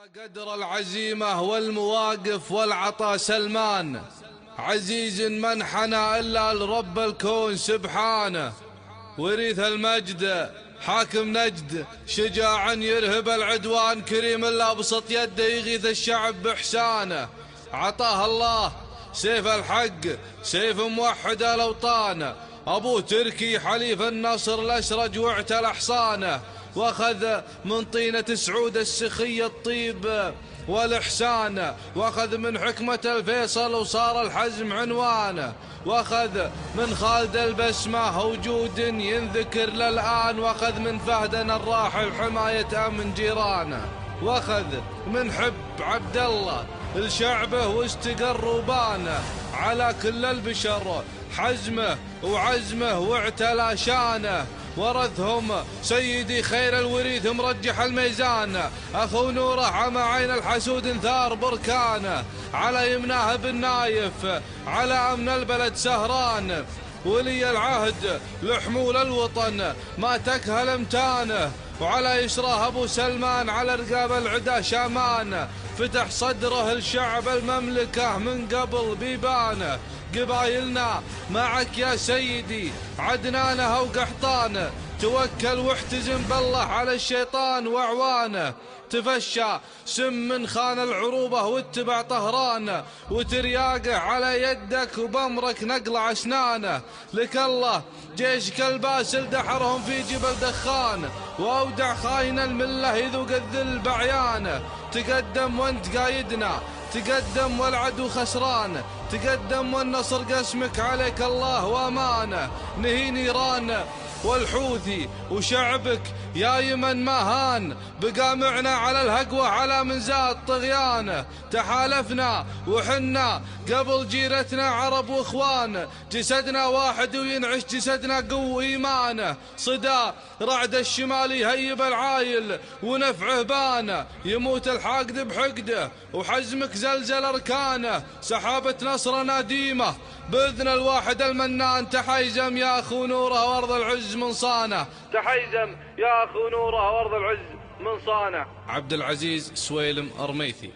قدر العزيمة والمواقف والعطاء سلمان، عزيز من حنى إلا لرب الكون سبحانه. وريث المجد حاكم نجد، شجاع يرهب العدوان، كريم لا بسط يده يغيث الشعب بإحسانه. عطاه الله سيف الحق، سيف موحد الأوطان، أبو تركي حليف النصر الأسرج واعتل حصانه. واخذ من طينة سعود السخي الطيب والإحسان، واخذ من حكمة الفيصل وصار الحزم عنوانه. واخذ من خالد البسمة وجود ينذكر للآن، واخذ من فهدنا الراحل حماية أمن جيرانه. واخذ من حب عبد الله لشعبه واستقر وبانه على كل البشر حزمه وعزمه واعتلى شانه. ورثهم سيدي خير الوريث مرجح الميزان، أخو نوره عمى عين الحسود انثار بركانه. على يمناه بن نايف على أمن البلد سهران، ولي العهد لحمول الوطن ما تكهل امتانه. وعلى يسراه أبو سلمان على رقاب العدا شامان، فتح صدره الشعب المملكة من قبل بيبانه. قبايلنا معك يا سيدي عدنانه وقحطانه، توكل واحتزم بالله على الشيطان واعوانه. تفشى سم من خان العروبة واتبع طهرانه، وترياقه على يدك وبمرك نقلع اسنانه. لك الله جيشك الباسل دحرهم في جبل دخان، واودع خاين المله يذوق الذل بعيانه. تقدم وانت قايدنا، تقدم والعدو خسران، تقدم والنصر قسمك عليك الله وامانه. نهي نيران والحوثي وشعبك يا يمن ما هان، بقى معنا على الهقوة على من زاد طغيانه. تحالفنا وحنا قبل جيرتنا عرب واخوان، جسدنا واحد وينعش جسدنا قوة ايمانه. صدى رعد الشمال يهيب العايل ونفعه بانه، يموت الحاقد بحقده وحزمك زلزل اركانه. سحابة نصرنا ديمة بإذن الواحد المنان، تحيزم يا أخو نوره وارض العز من صانه. تحيزم يا أخو نوره وارض العز من صانه. عبد العزيز سويلم أرميثي.